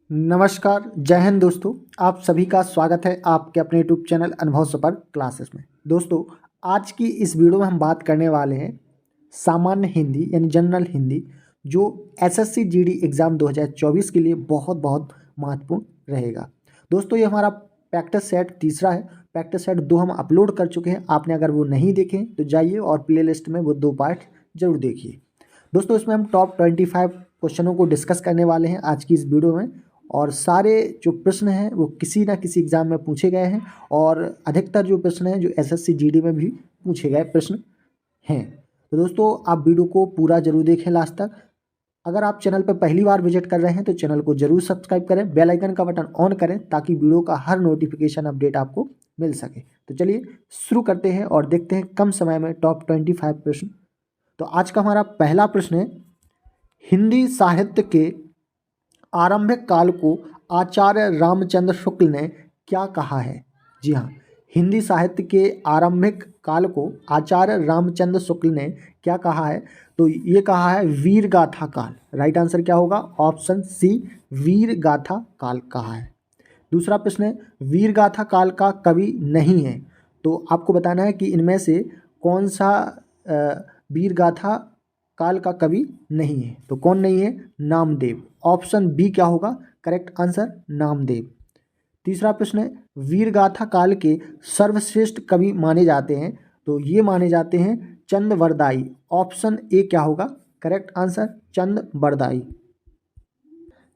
नमस्कार, जय हिंद दोस्तों। आप सभी का स्वागत है आपके अपने यूट्यूब चैनल अनुभव सफर क्लासेस में। दोस्तों, आज की इस वीडियो में हम बात करने वाले हैं सामान्य हिंदी यानी जनरल हिंदी, जो एसएससी जीडी एग्ज़ाम 2024 के लिए बहुत बहुत महत्वपूर्ण रहेगा। दोस्तों, ये हमारा प्रैक्टिस सेट तीसरा है। प्रैक्टिस सेट 2 हम अपलोड कर चुके हैं। आपने अगर वो नहीं देखे तो जाइए और प्लेलिस्ट में वो 2 पार्ट जरूर देखिए। दोस्तों, इसमें हम टॉप 25 क्वेश्चनों को डिस्कस करने वाले हैं आज की इस वीडियो में। और सारे जो प्रश्न हैं वो किसी ना किसी एग्ज़ाम में पूछे गए हैं और अधिकतर जो प्रश्न हैं जो एसएससी जीडी में भी पूछे गए प्रश्न हैं। तो दोस्तों, आप वीडियो को पूरा जरूर देखें लास्ट तक। अगर आप चैनल पर पहली बार विजिट कर रहे हैं तो चैनल को जरूर सब्सक्राइब करें, बेल आइकन का बटन ऑन करें ताकि वीडियो का हर नोटिफिकेशन अपडेट आपको मिल सके। तो चलिए शुरू करते हैं और देखते हैं कम समय में टॉप 25 प्रश्न। तो आज का हमारा पहला प्रश्न है, हिंदी साहित्य के आरंभिक काल को आचार्य रामचंद्र शुक्ल ने क्या कहा है? जी हाँ, हिंदी साहित्य के आरंभिक काल को आचार्य रामचंद्र शुक्ल ने क्या कहा है? तो ये कहा है वीर गाथा काल। राइट आंसर क्या होगा? ऑप्शन सी, वीर गाथा काल कहा है। दूसरा प्रश्न है, वीर गाथा काल का कवि नहीं है। तो आपको बताना है कि इनमें से कौन सा वीर गाथा काल का कवि नहीं है। तो कौन नहीं है? नामदेव। ऑप्शन बी क्या होगा करेक्ट आंसर? नामदेव। तीसरा प्रश्न है, वीर गाथा काल के सर्वश्रेष्ठ कवि माने जाते हैं। तो ये माने जाते हैं चंद बरदाई। ऑप्शन ए क्या होगा करेक्ट आंसर? चंद बरदाई।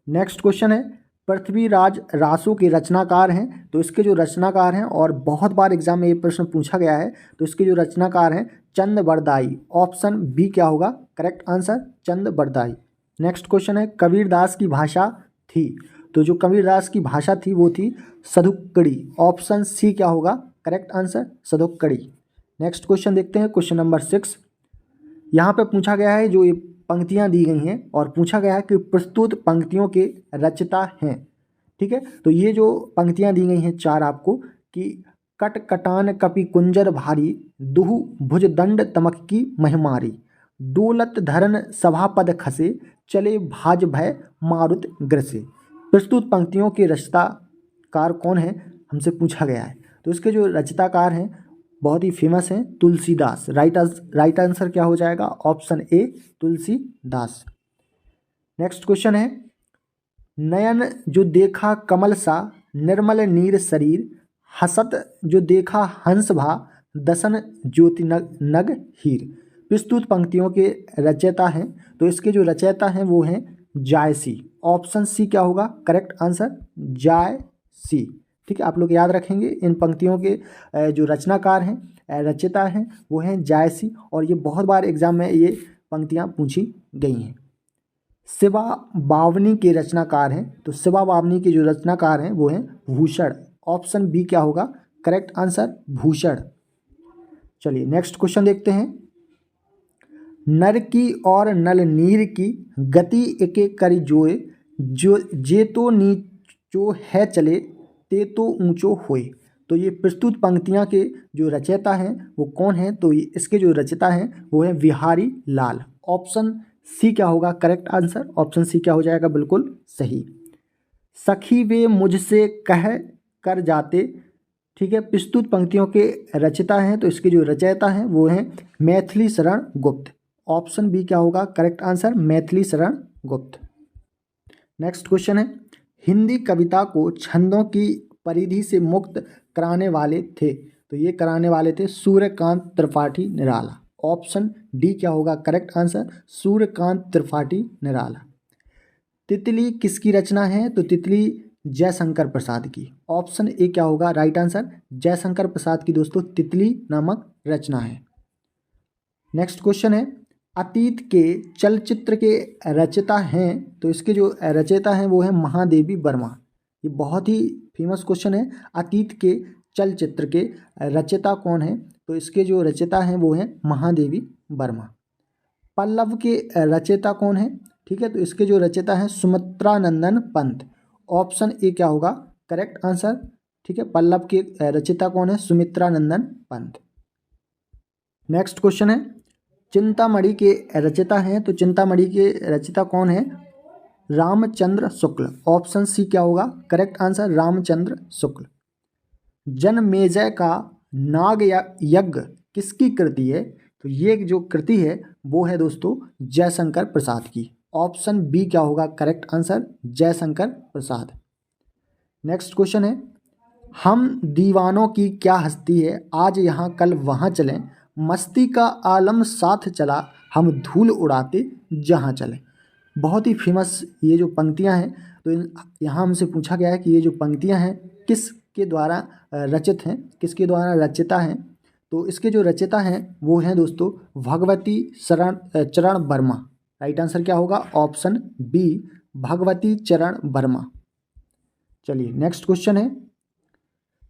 नेक्स्ट क्वेश्चन है, पृथ्वीराज रासो के रचनाकार हैं। तो इसके जो रचनाकार हैं, और बहुत बार एग्जाम में ये प्रश्न पूछा गया है, तो इसके जो रचनाकार हैं चंद बरदाई। ऑप्शन बी क्या होगा करेक्ट आंसर? चंद बरदाई। नेक्स्ट क्वेश्चन है, कबीरदास की भाषा थी। तो जो कबीरदास की भाषा थी वो थी सदुक्कड़ी। ऑप्शन सी क्या होगा correct answer? Sadhukkadi. Next question देखते हैं, क्वेश्चन नंबर 6। यहाँ पे पूछा गया है, जो ये पंक्तियाँ दी गई हैं और पूछा गया है कि प्रस्तुत पंक्तियों के रचयिता हैं। ठीक है, तो ये जो पंक्तियाँ दी गई हैं चार आपको, कि कट कटान कपि कुंजर भारी, दुहु भुज दंड तमक की महिमारी, डोलत धरन सभापद खसे, चले भाज भय मारुत ग्रसे। प्रस्तुत पंक्तियों के रचयिताकार कौन है हमसे पूछा गया है। तो इसके जो रचयिताकार हैं बहुत ही फेमस हैं, तुलसीदास। राइट आंसर क्या हो जाएगा? Option A, Tulsidas. Next question है, नयन जो देखा कमल सा, निर्मल नीर शरीर, हसत जो देखा हंस भा, दसन ज्योति नग हीर। प्रस्तुत पंक्तियों के रचयिता हैं। तो इसके जो रचयिता हैं वो हैं जायसी। ऑप्शन सी क्या होगा करेक्ट आंसर? जायसी। ठीक है, आप लोग याद रखेंगे इन पंक्तियों के जो रचनाकार हैं रचयिता हैं वो हैं जायसी, और ये बहुत बार एग्जाम में ये पंक्तियाँ पूछी गई हैं। शिवा बावनी के रचनाकार हैं। तो शिवा बावनी के जो रचनाकार हैं वो हैं भूषण। ऑप्शन बी क्या होगा करेक्ट आंसर? भूषण। चलिए नेक्स्ट क्वेश्चन देखते हैं, नर की और नल नीर की गति एके करि जोए, जो जे तो नीचो है चले, ते तो ऊंचो होए। तो ये प्रस्तुत पंक्तियाँ के जो रचयिता हैं वो कौन हैं? तो इसके जो रचयिता हैं वो हैं बिहारी लाल। ऑप्शन सी क्या होगा करेक्ट आंसर? ऑप्शन सी क्या हो जाएगा बिल्कुल सही। सखी वे मुझसे कह कर जाते। ठीक है, प्रस्तुत पंक्तियों के रचयिता हैं। तो इसके जो रचयिता हैं वो हैं मैथिली शरण गुप्त। ऑप्शन बी क्या होगा correct answer? Maithili Sharan Gupt. Next question है, हिंदी कविता को छंदों की परिधि से मुक्त कराने वाले थे। तो ये कराने वाले थे सूर्यकांत त्रिपाठी निराला। ऑप्शन डी क्या होगा करेक्ट आंसर? सूर्यकांत त्रिपाठी निराला। तितली किसकी रचना है? तो तितली जयशंकर प्रसाद की। ऑप्शन ए क्या होगा राइट आंसर? जयशंकर प्रसाद की दोस्तों तितली नामक रचना है। नेक्स्ट क्वेश्चन है, अतीत के चलचित्र के रचयिता हैं। तो इसके जो रचयिता हैं वो हैं महादेवी वर्मा। ये बहुत ही फेमस क्वेश्चन है, अतीत के चलचित्र के रचयिता कौन है? तो इसके जो रचयिता हैं वो हैं महादेवी वर्मा। पल्लव के रचयिता कौन है? ठीक है, तो इसके जो रचयिता हैं सुमित्रानंदन पंत। ऑप्शन ए क्या होगा करेक्ट आंसर? ठीक है, पल्लव के रचयिता कौन है? सुमित्रानंदन पंत। नेक्स्ट क्वेश्चन है, चिंतामणि के रचयिता हैं। तो चिंतामणि के रचयिता कौन है? रामचंद्र शुक्ल। ऑप्शन सी क्या होगा करेक्ट आंसर, रामचंद्र शुक्ल। जनमेजय का नाग यज्ञ किसकी कृति है? तो ये जो कृति है वो है दोस्तों जयशंकर प्रसाद की। ऑप्शन बी क्या होगा correct answer, Jaishankar Prasad. Next question है, हम दीवानों की क्या हस्ती है, आज यहाँ कल वहाँ चलें, मस्ती का आलम साथ चला, हम धूल उड़ाते जहाँ चलें। बहुत ही फेमस ये जो पंक्तियाँ हैं, तो यहाँ हमसे पूछा गया है कि ये जो पंक्तियाँ हैं किसके द्वारा रचित हैं, किसके द्वारा रचिता हैं। तो इसके जो रचिता हैं वो हैं दोस्तों भगवती चरण वर्मा। राइट आंसर क्या होगा ऑप्शन बी, भगवती चरण वर्मा। चलिए नेक्स्ट क्वेश्चन है,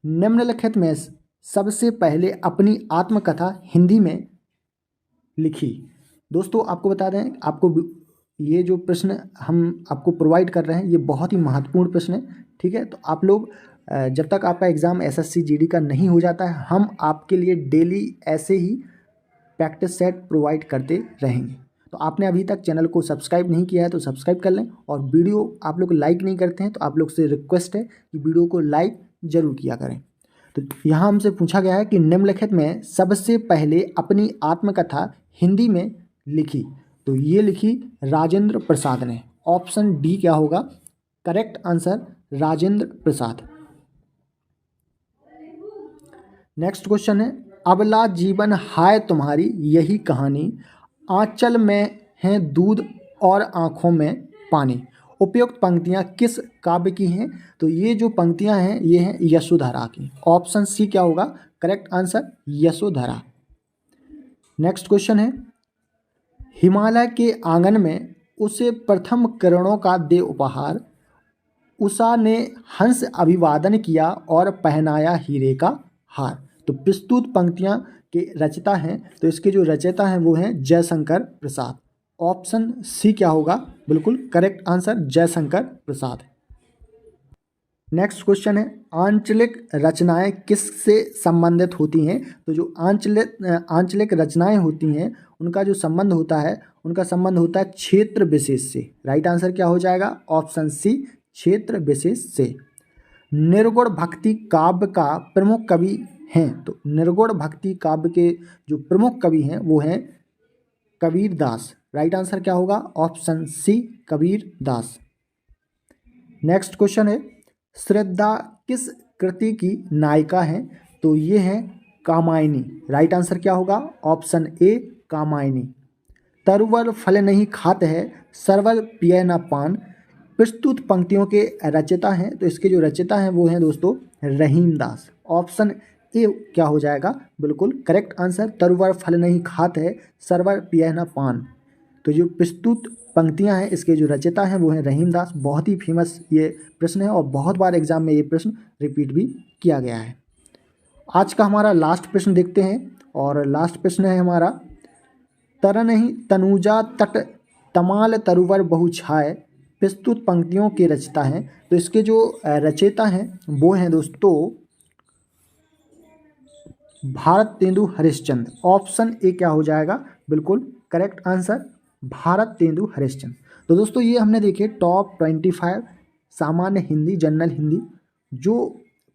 निम्नलिखित में सबसे पहले अपनी आत्मकथा हिंदी में लिखी। दोस्तों आपको बता दें, आपको ये जो प्रश्न हम आपको प्रोवाइड कर रहे हैं ये बहुत ही महत्वपूर्ण प्रश्न है, ठीक है। तो आप लोग जब तक आपका एग्ज़ाम एसएससी जीडी का नहीं हो जाता है, हम आपके लिए डेली ऐसे ही प्रैक्टिस सेट प्रोवाइड करते रहेंगे। तो आपने अभी तक चैनल को सब्सक्राइब नहीं किया है तो सब्सक्राइब कर लें, और वीडियो आप लोग लाइक नहीं करते हैं तो आप लोग से रिक्वेस्ट है कि वीडियो को लाइक ज़रूर किया करें। तो यहाँ हमसे पूछा गया है कि निम्नलिखित में सबसे पहले अपनी आत्मकथा हिंदी में लिखी। तो ये लिखी राजेंद्र प्रसाद ने। ऑप्शन डी क्या होगा correct answer, Rajendra Prasad. Next question है, अबला जीवन हाय तुम्हारी यही कहानी, आंचल में है दूध और आँखों में पानी। उपयुक्त पंक्तियाँ किस काव्य की हैं? तो ये जो पंक्तियाँ हैं ये हैं यशोधरा की। ऑप्शन सी क्या होगा correct answer, Yashodhara. Next question है, हिमालय के आंगन में उसे प्रथम किरणों का दे उपहार, उषा ने हंस अभिवादन किया और पहनाया हीरे का हार। तो प्रस्तुत पंक्तियाँ के रचयिता हैं, तो इसके जो रचयिता हैं वो हैं जयशंकर प्रसाद। ऑप्शन सी क्या होगा बिल्कुल correct answer, Jaishankar Prasad. Next question है, आंचलिक रचनाएं किससे संबंधित होती हैं? तो जो आंचलिक रचनाएं होती हैं उनका जो संबंध होता है, उनका संबंध होता है क्षेत्र विशेष से। राइट आंसर क्या हो जाएगा ऑप्शन सी, क्षेत्र विशेष से। निर्गुण भक्ति काव्य का प्रमुख कवि हैं? तो निर्गुण भक्ति काव्य के जो प्रमुख कवि हैं वो हैं कबीर दास। राइट आंसर क्या होगा option C, Kabir Das. Next question है, श्रद्धा किस कृति की नायिका है? तो ये है कामायनी। राइट आंसर क्या होगा ऑप्शन ए, कामायनी। तरुवर फल नहीं खाते है, सरवर पिए न पान। प्रस्तुत पंक्तियों के रचयिता हैं, तो इसके जो रचयिता हैं वो हैं दोस्तों रहीम दास। ऑप्शन ए क्या हो जाएगा बिल्कुल करेक्ट आंसर, तरुवर फल नहीं खाते है, सरवर पिए न पान। तो जो प्रस्तुत पंक्तियां हैं इसके जो रचयिता हैं वो हैं रहीम दास। बहुत ही फेमस ये प्रश्न है और बहुत बार एग्जाम में ये प्रश्न रिपीट भी किया गया है। आज का हमारा लास्ट प्रश्न देखते हैं, और लास्ट प्रश्न है हमारा, तरन ही तनुजा तट तमाल तरुवर बहु छाए। प्रस्तुत पंक्तियों के रचयिता हैं, तो इसके जो रचयिता हैं वो हैं दोस्तों भारतेंदु हरिश्चंद्र। ऑप्शन ए क्या हो जाएगा बिल्कुल करेक्ट आंसर, भारतेंदु हरिश्चंद्र। तो दोस्तों ये हमने देखे टॉप 25 सामान्य हिंदी, जनरल हिंदी जो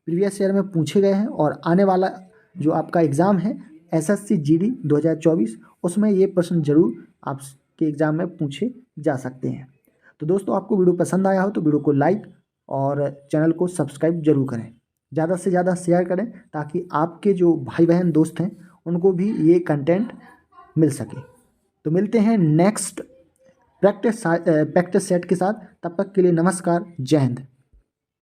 प्रीवियस ईयर में पूछे गए हैं, और आने वाला जो आपका एग्ज़ाम है एसएससी जीडी 2024 उसमें ये प्रश्न जरूर आपके एग्ज़ाम में पूछे जा सकते हैं। तो दोस्तों आपको वीडियो पसंद आया हो तो वीडियो को लाइक और चैनल को सब्सक्राइब जरूर करें, ज़्यादा से ज़्यादा शेयर करें ताकि आपके जो भाई बहन दोस्त हैं उनको भी ये कंटेंट मिल सके। तो मिलते हैं नेक्स्ट प्रैक्टिस सेट के साथ, तब तक के लिए नमस्कार, जय हिंद।